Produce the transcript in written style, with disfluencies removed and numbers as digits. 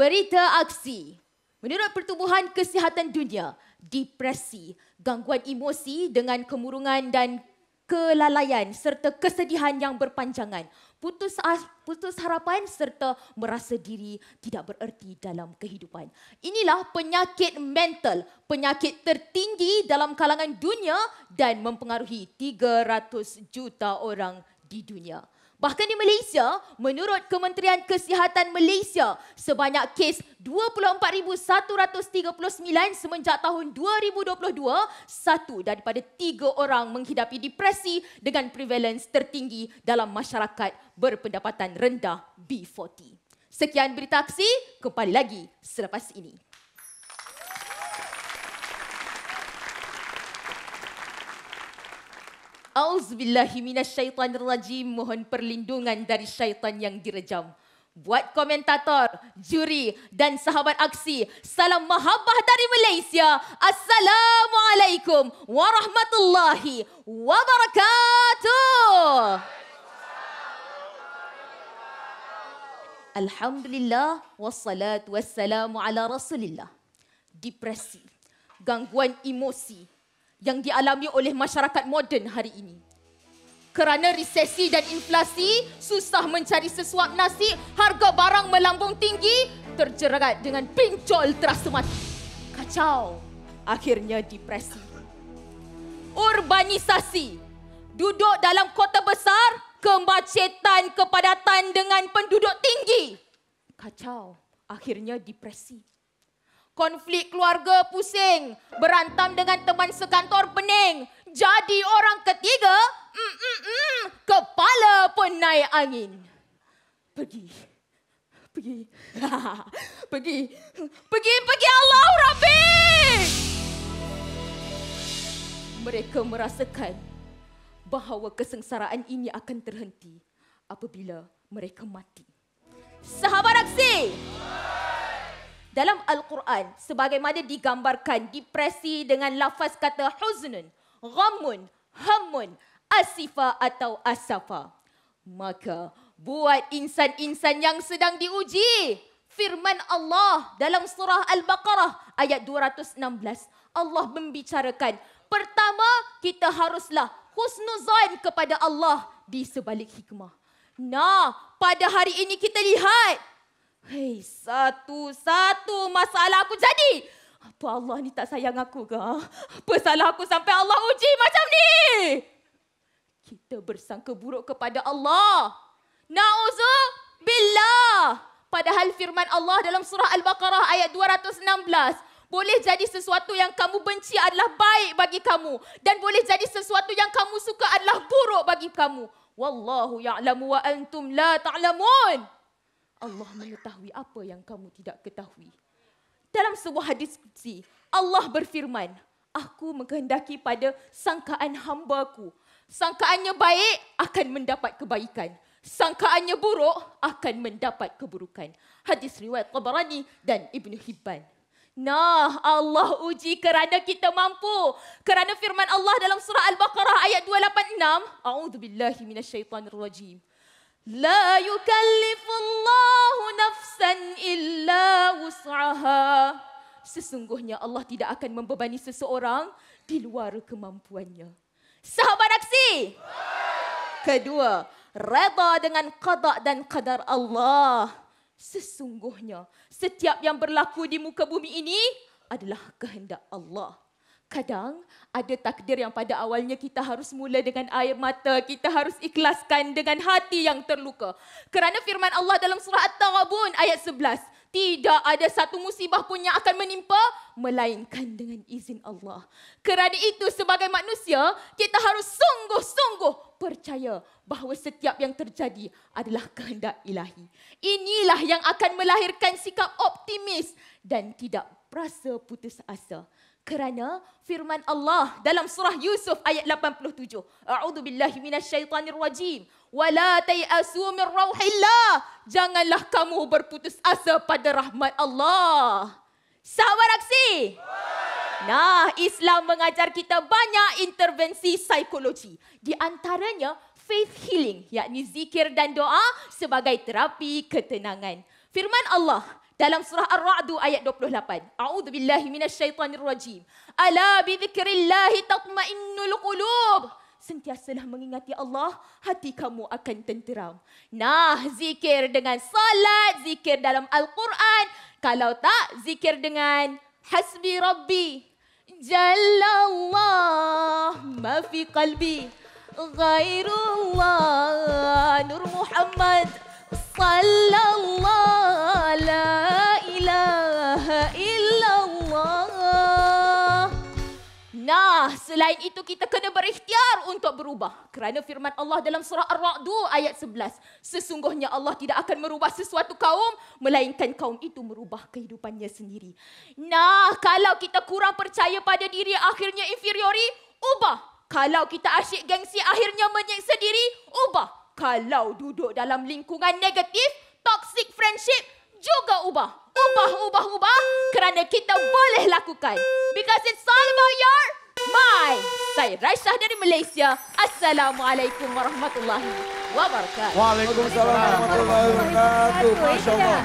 Berita aksi. Menurut Pertubuhan Kesihatan Dunia, depresi, gangguan emosi dengan kemurungan dan kelalaian serta kesedihan yang berpanjangan, putus harapan serta merasa diri tidak bererti dalam kehidupan. Inilah penyakit mental, penyakit tertinggi dalam kalangan dunia dan mempengaruhi 300 juta orang di dunia. Bahkan di Malaysia, menurut Kementerian Kesihatan Malaysia, sebanyak kes 24,139 semenjak tahun 2022, 1 daripada 3 orang menghidapi depresi dengan prevalence tertinggi dalam masyarakat berpendapatan rendah B40. Sekian berita aksi, kembali lagi selepas ini. Auzubillahi minasyaitanirrajim. Mohon perlindungan dari syaitan yang direjam. Buat komentator, juri dan sahabat aksi, salam mahabbah dari Malaysia. Assalamualaikum warahmatullahi wabarakatuh. Alhamdulillah wassalatu wassalamu ala Rasulillah. Depresi, gangguan emosi yang dialami oleh masyarakat moden hari ini. Kerana resesi dan inflasi, susah mencari sesuap nasi, harga barang melambung tinggi, terjerat dengan pincol terasa mati. Kacau, akhirnya depresi. Urbanisasi, duduk dalam kota besar, kemacetan kepadatan dengan penduduk tinggi. Kacau, akhirnya depresi. Konflik keluarga pusing, berantam dengan teman sekantor pening. Jadi orang ketiga, kepala pun naik angin. Pergi. Pergi Allah Rabbi. Mereka merasakan bahawa kesengsaraan ini akan terhenti apabila mereka mati. Sahabat aksi, dalam Al-Quran, sebagaimana digambarkan depresi dengan lafaz kata huznun, ghamun, hammun, asifa atau asafa. Maka buat insan-insan yang sedang diuji, firman Allah dalam surah Al-Baqarah ayat 216, Allah membicarakan, pertama kita haruslah husnuzan kepada Allah di sebalik hikmah. Nah, pada hari ini kita lihat, hei, satu-satu masalah aku jadi. Apa Allah ni tak sayang aku ke? Apa salah aku sampai Allah uji macam ni? Kita bersangka buruk kepada Allah. Na'udzubillah. Padahal firman Allah dalam surah Al-Baqarah ayat 216. Boleh jadi sesuatu yang kamu benci adalah baik bagi kamu. Dan boleh jadi sesuatu yang kamu suka adalah buruk bagi kamu. Wallahu ya'lamu wa antum la ta'lamun. Allah mengetahui apa yang kamu tidak ketahui. Dalam sebuah hadis qudsi, Allah berfirman, aku mengkehendaki pada sangkaan hamba-Ku. Sangkaannya baik akan mendapat kebaikan. Sangkaannya buruk akan mendapat keburukan. Hadis riwayat Tabarani dan Ibn Hibban. Nah, Allah uji kerana kita mampu. Kerana firman Allah dalam surah Al-Baqarah ayat 286, a'udzubillahi minasyaitanirrajim. La yukallifullahu nafsan illa wus'aha. Sesungguhnya Allah tidak akan membebani seseorang di luar kemampuannya. Sahabat aksi. Kedua, redha dengan qada dan qadar Allah. Sesungguhnya setiap yang berlaku di muka bumi ini adalah kehendak Allah. Kadang ada takdir yang pada awalnya kita harus mula dengan air mata, kita harus ikhlaskan dengan hati yang terluka. Kerana firman Allah dalam surah At-Taghabun ayat 11, tidak ada satu musibah pun yang akan menimpa melainkan dengan izin Allah. Kerana itu sebagai manusia, kita harus sungguh-sungguh percaya bahawa setiap yang terjadi adalah kehendak ilahi. Inilah yang akan melahirkan sikap optimis dan tidak berasa putus asa. Kerana firman Allah dalam surah Yusuf ayat 87. A'udzubillahi minasyaitanirrajim. Wala tayasu min rauhillah. Janganlah kamu berputus asa pada rahmat Allah. Sahabat aksi. Nah, Islam mengajar kita banyak intervensi psikologi. Di antaranya faith healing, yakni zikir dan doa sebagai terapi ketenangan. Firman Allah Dalam surah Ar-Ra'd ayat 28. A'udzubillahi minasyaitonirrajim. Ala bidzikrillahi tatma'innul qulub. Sentiasalah mengingati Allah, hati kamu akan tenteram. Nah, zikir dengan salat, zikir dalam Al-Quran. Kalau tak, zikir dengan hasbi rabbi. Jallallah ma fi qalbi. Ghairullah Nur Muhammad. Sallallahu la ilaha illallah. Nah, selain itu kita kena berikhtiar untuk berubah. Kerana firman Allah dalam surah Ar-Ra'd ayat 11. Sesungguhnya Allah tidak akan merubah sesuatu kaum, melainkan kaum itu merubah kehidupannya sendiri. Nah, kalau kita kurang percaya pada diri, akhirnya inferiori, ubah. Kalau kita asyik gengsi, akhirnya menyiksa diri, ubah. Kalau duduk dalam lingkungan negatif, toxic friendship, juga ubah. Ubah. Kerana kita boleh lakukan. Because it's all about your mind. Saya Raisyah dari Malaysia. Assalamualaikum warahmatullahi wabarakatuh. Waalaikumsalam warahmatullahi wabarakatuh. Masya Allah.